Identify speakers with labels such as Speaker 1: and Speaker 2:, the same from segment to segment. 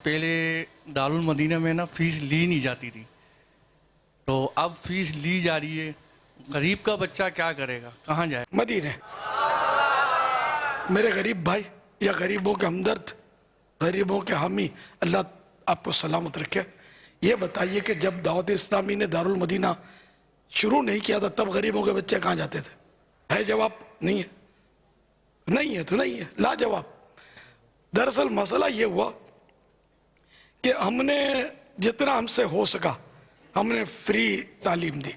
Speaker 1: پہلے دارالمدینہ میں نا فیس لی نہیں جاتی تھی، تو اب فیس لی جا رہی ہے۔ غریب کا بچہ کیا کرے گا، کہاں جائے؟
Speaker 2: مدینے۔ میرے غریب بھائی یا غریبوں کے ہمدرد، غریبوں کے حامی، اللہ آپ کو سلامت رکھے۔ یہ بتائیے کہ جب دعوت اسلامی نے دارالمدینہ شروع نہیں کیا تھا تب غریبوں کے بچے کہاں جاتے تھے؟ ہے جواب؟ نہیں ہے، نہیں ہے تو نہیں ہے، لا جواب۔ دراصل مسئلہ یہ ہوا کہ ہم نے جتنا ہم سے ہو سکا ہم نے فری تعلیم دی،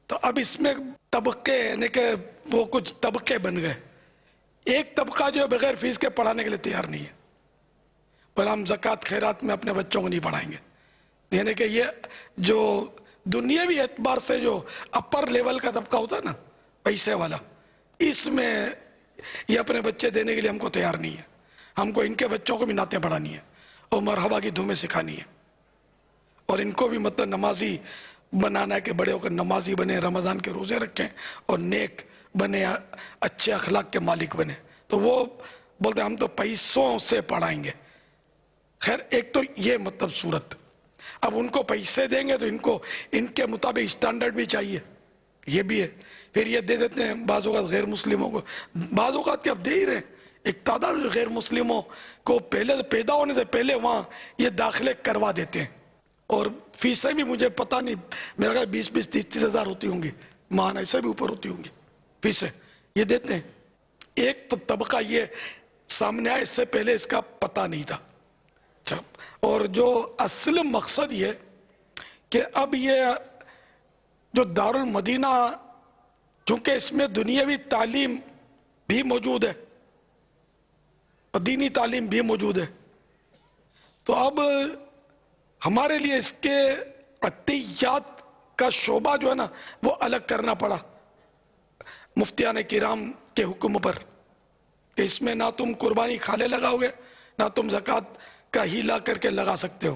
Speaker 2: تو اب اس میں طبقے یعنی کہ وہ کچھ طبقے بن گئے۔ ایک طبقہ جو بغیر فیس کے پڑھانے کے لیے تیار نہیں ہے، پر ہم زکوٰۃ خیرات میں اپنے بچوں کو نہیں پڑھائیں گے۔ یعنی کہ یہ جو دنیاوی اعتبار سے جو اپر لیول کا طبقہ ہوتا ہے نا، پیسے والا، اس میں یہ اپنے بچے دینے کے لیے ہم کو تیار نہیں ہے۔ ہم کو ان کے بچوں کو بھی نعتیں پڑھانی ہے اور مرحبا کی دھومیں سکھانی ہے، اور ان کو بھی مطلب نمازی بنانا ہے کہ بڑے ہو کر نمازی بنے، رمضان کے روزے رکھیں اور نیک بنے، اچھے اخلاق کے مالک بنے۔ تو وہ بولتے ہیں ہم تو پیسوں سے پڑھائیں گے۔ خیر، ایک تو یہ مطلب صورت، اب ان کو پیسے دیں گے تو ان کے مطابق اسٹینڈرڈ بھی چاہیے، یہ بھی ہے۔ پھر یہ دے دیتے ہیں بعض اوقات غیر مسلموں کو، بعض اوقات کہ اب دے ہی رہے ہیں۔ ایک تعداد غیر مسلموں کو پہلے پیدا ہونے سے پہلے وہاں یہ داخلے کروا دیتے ہیں، اور فیسیں بھی مجھے پتہ نہیں، میرا خیال 20-20 30-30 ہزار ہوتی ہوں گی ماہانہ، ایسے بھی اوپر ہوتی ہوں گی فیسیں، یہ دیتے ہیں۔ ایک طبقہ یہ سامنے آیا، اس سے پہلے اس کا پتہ نہیں تھا۔ اچھا، اور جو اصل مقصد یہ کہ اب یہ جو دارالمدینہ، چونکہ اس میں دنیاوی تعلیم بھی موجود ہے اور دینی تعلیم بھی موجود ہے، تو اب ہمارے لیے اس کے عطیات کا شعبہ جو ہے نا وہ الگ کرنا پڑا مفتیان کرام کے حکم پر، کہ اس میں نہ تم قربانی کھالے لگاؤ گے، نہ تم زکوٰۃ کا ہیلا کر کے لگا سکتے ہو۔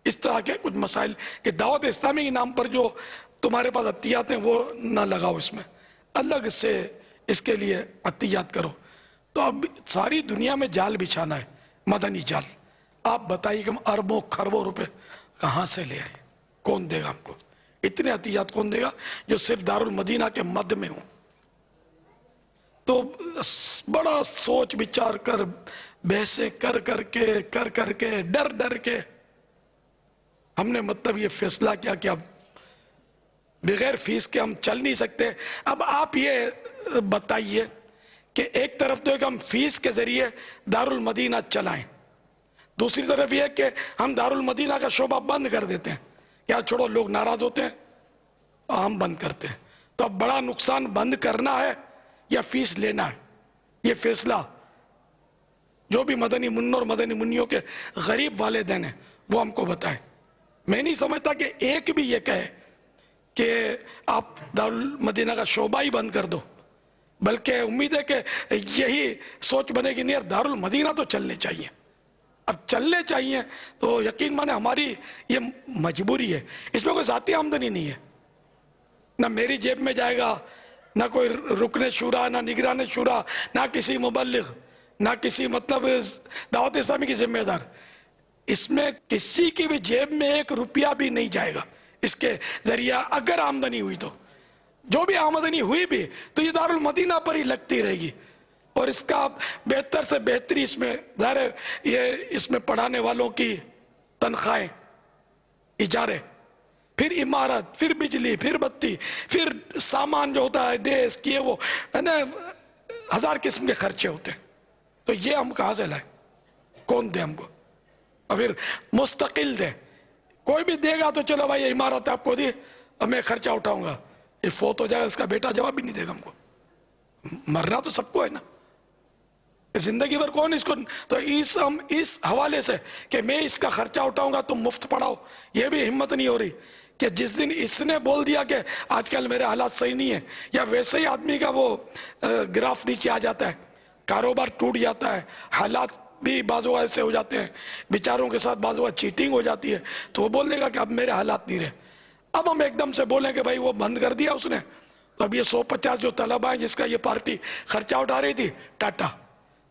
Speaker 2: اس طرح کے کچھ مسائل کہ دعوت اسلامی کے نام پر جو تمہارے پاس عطیات ہیں وہ نہ لگاؤ، اس میں الگ سے اس کے لیے عطیات کرو۔ تو اب ساری دنیا میں جال بچھانا ہے، مدنی جال۔ آپ بتائیے کہ ہم اربوں خربوں روپے کہاں سے لے آئے؟ کون دے گا ہم کو اتنے عطیات؟ کون دے گا جو صرف دارالمدینہ کے مد میں ہوں؟ تو بڑا سوچ بچار کر، بحثیں کر کر کے ڈر کے ہم نے مطلب یہ فیصلہ کیا کہ اب بغیر فیس کے ہم چل نہیں سکتے۔ اب آپ یہ بتائیے کہ ایک طرف تو ہے کہ ہم فیس کے ذریعے دارالمدینہ چلائیں، دوسری طرف یہ ہے کہ ہم دارالمدینہ کا شعبہ بند کر دیتے ہیں، یا چھوڑو لوگ ناراض ہوتے ہیں اور ہم بند کرتے ہیں۔ تو اب بڑا نقصان بند کرنا ہے یا فیس لینا ہے؟ یہ فیصلہ جو بھی مدنی منوں اور مدنی منیوں کے غریب والدین ہیں وہ ہم کو بتائیں۔ میں نہیں سمجھتا کہ ایک بھی یہ کہے کہ آپ دارالمدینہ کا شعبہ ہی بند کر دو، بلکہ امید ہے کہ یہی سوچ بنے گی، نہیں یار دارالمدینہ تو چلنے چاہیے۔ اب چلنے چاہیے تو یقین مانے ہماری یہ مجبوری ہے، اس میں کوئی ذاتی آمدنی نہیں ہے، نہ میری جیب میں جائے گا، نہ کوئی رکن شورا، نہ نگران شورا، نہ کسی مبلغ، نہ کسی مطلب دعوت اسلامی کی ذمہ دار۔ اس میں کسی کی بھی جیب میں ایک روپیہ بھی نہیں جائے گا اس کے ذریعہ، اگر آمدنی ہوئی تو، جو بھی آمدنی ہوئی بھی تو یہ دارالمدینہ پر ہی لگتی رہے گی، اور اس کا بہتر سے بہتری اس میں ظاہر ہے، یہ اس میں پڑھانے والوں کی تنخواہیں، اجارے، پھر عمارت، پھر بجلی، پھر بتی، پھر سامان جو ہوتا ہے ڈیسک، یہ وہ ہے نا، ہزار قسم کے خرچے ہوتے ہیں۔ تو یہ ہم کہاں سے لائیں؟ کون دے ہم کو؟ اور پھر مستقل دے، کوئی بھی دے گا تو چلو بھائی یہ عمارت آپ کو دی، اب میں خرچہ اٹھاؤں گا، یہ فوت ہو جائے گا اس کا بیٹا جواب بھی نہیں دے گا ہم کو۔ مرنا تو سب کو ہے نا، زندگی بھر کون اس کو؟ تو ہم اس حوالے سے کہ میں اس کا خرچہ اٹھاؤں گا تم مفت پڑھاؤ، یہ بھی ہمت نہیں ہو رہی کہ جس دن اس نے بول دیا کہ آج کل میرے حالات صحیح نہیں ہیں، یا ویسے ہی آدمی کا وہ گراف نیچے آ جاتا ہے، کاروبار ٹوٹ جاتا ہے، حالات بھی بعض اوقات ایسے ہو جاتے ہیں، بیچاروں کے ساتھ بعض اوقات چیٹنگ ہو جاتی ہے، تو وہ بول دے گا کہ اب میرے حالات نہیں رہے۔ اب ہم ایک دم سے بولیں کہ بھائی وہ بند کر دیا اس نے، تو اب یہ 150 جو طلبہ ہیں جس کا یہ پارٹی خرچہ اٹھا رہی تھی، ٹاٹا،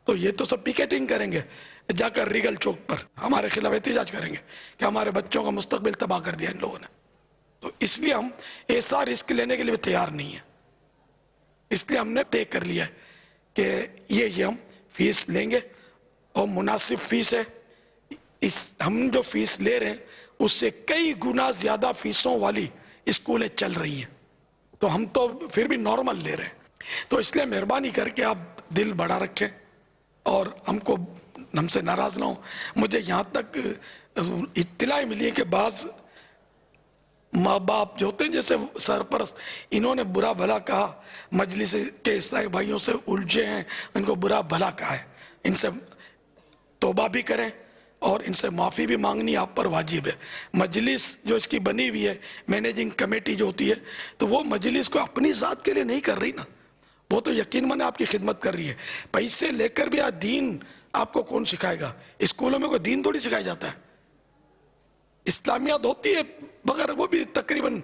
Speaker 2: تو یہ تو سب پیکیٹنگ کریں گے، جا کر ریگل چوک پر ہمارے خلاف احتجاج کریں گے کہ ہمارے بچوں کا مستقبل تباہ کر دیا ان لوگوں نے. تو اس لیے ہم ایسا رسک لینے کے لیے تیار نہیں ہیں. اس لیے ہم نے طے کر لیا ہے کہ یہ ہم فیس لیں گے اور مناسب فیس ہے. ہم جو فیس لے رہے ہیں اس سے کئی گنا زیادہ فیسوں والی اسکولیں چل رہی ہیں, تو ہم تو پھر بھی نارمل لے رہے ہیں. تو اس لیے مہربانی کر کے آپ دل بڑا رکھیں اور ہم سے ناراض نہ ہوں. مجھے یہاں تک اطلاع ملی ہے کہ بعض ماں باپ جو ہوتے ہیں جیسے سرپرست, انہوں نے برا بھلا کہا, مجلس کے عیسائی بھائیوں سے الجھے ہیں, ان کو برا بھلا کہا ہے. ان سے توبہ بھی کریں اور ان سے معافی بھی مانگنی آپ پر واجب ہے. مجلس جو اس کی بنی ہوئی ہے, مینیجنگ کمیٹی جو ہوتی ہے, تو وہ مجلس کو اپنی ذات کے لیے نہیں کر رہی نا, وہ تو یقین مانے آپ کی خدمت کر رہی ہے. پیسے لے کر بھی دین آپ کو کون سکھائے گا؟ اسکولوں میں کوئی دین تھوڑی سکھایا جاتا ہے. اسلامیات ہوتی ہے مگر وہ بھی تقریباً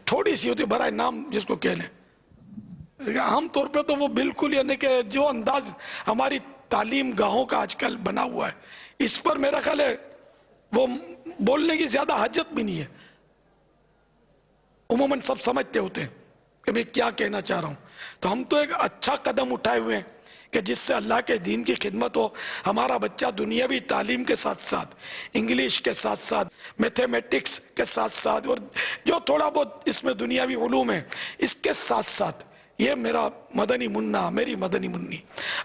Speaker 2: تھوڑی سی ہوتی ہے, برائے نام جس کو کہہ لیں. عام طور پہ تو وہ بالکل یعنی کہ جو انداز ہماری تعلیم گاہوں کا آج کل بنا ہوا ہے, اس پر میرا خیال ہے وہ بولنے کی زیادہ حاجت بھی نہیں ہے. عموماً سب سمجھتے ہوتے ہیں کہ میں کیا کہنا چاہ رہا ہوں. تو ہم تو ایک اچھا قدم اٹھائے ہوئے ہیں کہ جس سے اللہ کے دین کی خدمت ہو. ہمارا بچہ دنیاوی تعلیم کے ساتھ ساتھ, انگلش کے ساتھ ساتھ, میتھمیٹکس کے ساتھ ساتھ, اور جو تھوڑا بہت اس میں دنیاوی علوم ہے اس کے ساتھ ساتھ, یہ میرا مدنی منا, میری مدنی منی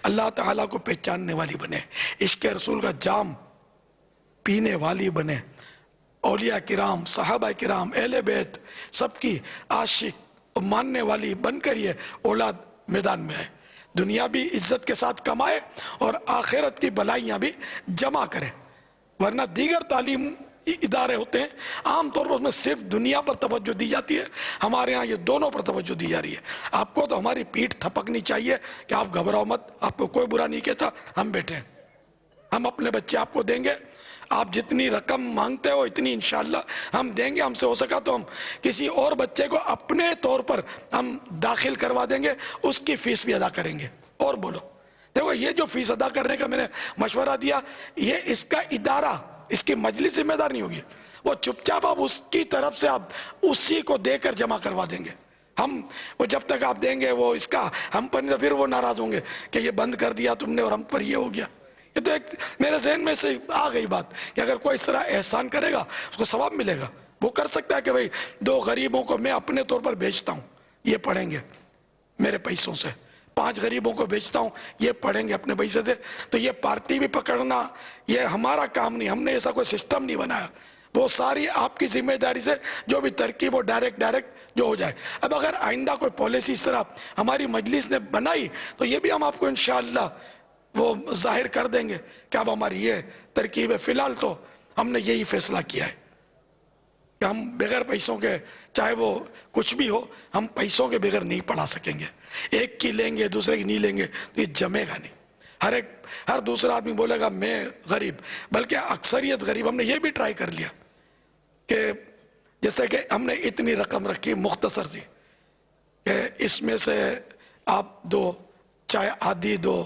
Speaker 2: اللہ تعالیٰ کو پہچاننے والی بنے, عشق رسول کا جام پینے والی بنے, اولیاء کرام, صحابہ کرام, اہل بیت سب کی عاشق ماننے والی بن کر یہ اولاد میدان میں ہے. دنیا بھی عزت کے ساتھ کمائے اور آخرت کی بلائیاں بھی جمع کرے. ورنہ دیگر تعلیم ادارے ہوتے ہیں عام طور پر اس میں صرف دنیا پر توجہ دی جاتی ہے, ہمارے ہاں یہ دونوں پر توجہ دی جا رہی ہے. آپ کو تو ہماری پیٹھ تھپکنی چاہیے کہ آپ گھبراؤ مت, آپ کو کوئی برا نہیں کہتا, ہم بیٹھے ہیں, ہم اپنے بچے آپ کو دیں گے. آپ جتنی رقم مانگتے ہو اتنی انشاءاللہ ہم دیں گے. ہم سے ہو سکا تو ہم کسی اور بچے کو اپنے طور پر ہم داخل کروا دیں گے, اس کی فیس بھی ادا کریں گے. اور بولو دیکھو, یہ جو فیس ادا کرنے کا میں نے مشورہ دیا, یہ اس کا ادارہ, اس کی مجلس ذمہ دار نہیں ہوگی. وہ چپ چاپ آپ اس کی طرف سے آپ اسی کو دے کر جمع کروا دیں گے. ہم وہ جب تک آپ دیں گے وہ اس کا ہم پر نہیں, پھر وہ ناراض ہوں گے کہ یہ بند کر دیا تم نے اور ہم پر یہ ہو گیا. یہ تو ایک میرے ذہن میں سے آ گئی بات کہ اگر کوئی اس طرح احسان کرے گا اس کو ثواب ملے گا. وہ کر سکتا ہے کہ بھئی 2 غریبوں کو میں اپنے طور پر بیچتا ہوں, یہ پڑھیں گے میرے پیسوں سے, 5 غریبوں کو بیچتا ہوں, یہ پڑھیں گے اپنے پیسے سے. تو یہ پارٹی بھی پکڑنا یہ ہمارا کام نہیں, ہم نے ایسا کوئی سسٹم نہیں بنایا. وہ ساری آپ کی ذمہ داری سے جو بھی ترکیب وہ ڈائریکٹ جو ہو جائے. اب اگر آئندہ کوئی پالیسی اس طرح ہماری مجلس نے بنائی تو یہ بھی ہم آپ کو انشاءاللہ وہ ظاہر کر دیں گے کہ اب ہماری یہ ترکیب ہے. فی الحال تو ہم نے یہی فیصلہ کیا ہے کہ ہم بغیر پیسوں کے, چاہے وہ کچھ بھی ہو, ہم پیسوں کے بغیر نہیں پڑھا سکیں گے. ایک کی لیں گے دوسرے کی نہیں لیں گے تو یہ جمے گا نہیں. ہر دوسرا آدمی بولے گا میں غریب, بلکہ اکثریت غریب. ہم نے یہ بھی ٹرائی کر لیا کہ جیسے کہ ہم نے اتنی رقم رکھی مختصر سی کہ اس میں سے آپ دو, چاہے آدھی دو,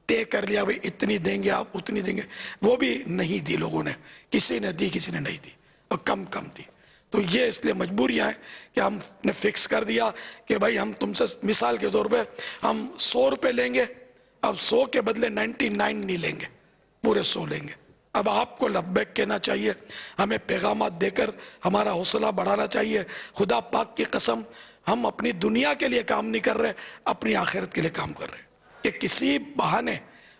Speaker 2: طے کر لیا بھئی اتنی دیں گے آپ, اتنی دیں گے. وہ بھی نہیں دی لوگوں نے, کسی نے دی کسی نے نہیں دی, اور کم دی. تو یہ اس لیے مجبوریاں ہیں کہ ہم نے فکس کر دیا کہ بھئی ہم تم سے مثال کے طور پہ ہم 100 روپے لیں گے, اب 100 کے بدلے 99 نہیں لیں گے, پورے 100 لیں گے. اب آپ کو لبیک کہنا چاہیے, ہمیں پیغامات دے کر ہمارا حوصلہ بڑھانا چاہیے. خدا پاک کی قسم ہم اپنی دنیا کے لیے کام نہیں کر رہے, اپنی آخرت کے لیے کام کر رہے ہیں. کہ کسی بہانے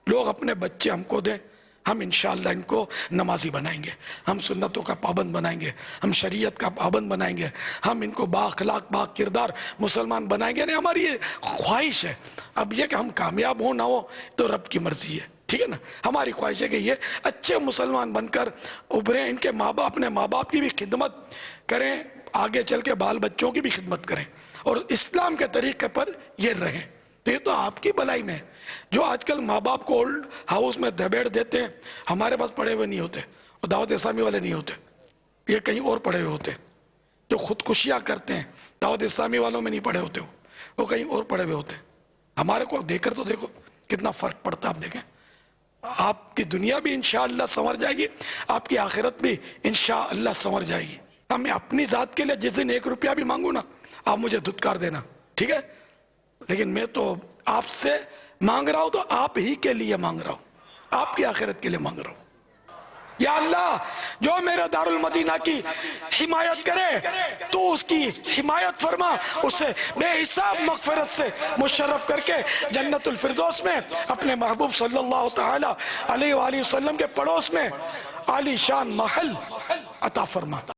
Speaker 2: لوگ اپنے بچے ہم کو دیں, ہم انشاءاللہ ان کو نمازی بنائیں گے, ہم سنتوں کا پابند بنائیں گے, ہم شریعت کا پابند بنائیں گے, ہم ان کو با اخلاق با کردار مسلمان بنائیں گے. یعنی ہماری یہ خواہش ہے. اب یہ کہ ہم کامیاب ہوں نہ ہو تو رب کی مرضی ہے, ٹھیک ہے نا. ہماری خواہش ہے کہ یہ اچھے مسلمان بن کر ابھریں, ان کے اپنے ماں باپ کی بھی خدمت کریں, آگے چل کے بال بچوں کی بھی خدمت کریں, اور اسلام کے طریقے پر یہ رہیں. تو یہ تو آپ کی بلائی میں ہے. جو آج کل ماں باپ کو اولڈ ہاؤس میں دبیڑ دیتے ہیں, ہمارے پاس پڑھے ہوئے نہیں ہوتے, اور دعوت اسلامی والے نہیں ہوتے, یہ کہیں اور پڑھے ہوئے ہوتے. جو خودکشیاں کرتے ہیں دعوت اسلامی والوں میں نہیں پڑھے ہوتے, وہ کہیں اور پڑھے ہوئے ہوتے. ہمارے کو دے کر تو دیکھو کتنا فرق پڑتا ہے. آپ دیکھیں آپ کی دنیا بھی انشاءاللہ سنور جائے گی، آپ کی آخرت بھی انشاءاللہ سنور جائے گی. میں اپنی ذات کے لیے جس دن 1 روپیہ بھی مانگوں نا، آپ مجھے دھتکار دینا، ٹھیک ہے؟ لیکن میں تو آپ سے مانگ رہا ہوں تو آپ ہی کے لیے مانگ رہا ہوں، آپ کی آخرت کے لیے مانگ رہا ہوں. یا اللہ جو میرے دارالمدینہ کی حمایت کرے تو اس کی حمایت فرما، اسے بے حساب مغفرت سے مشرف کر کے جنت الفردوس میں اپنے محبوب صلی اللہ تعالی علیہ وآلہ وسلم کے پڑوس میں عالی شان محل عطا فرما.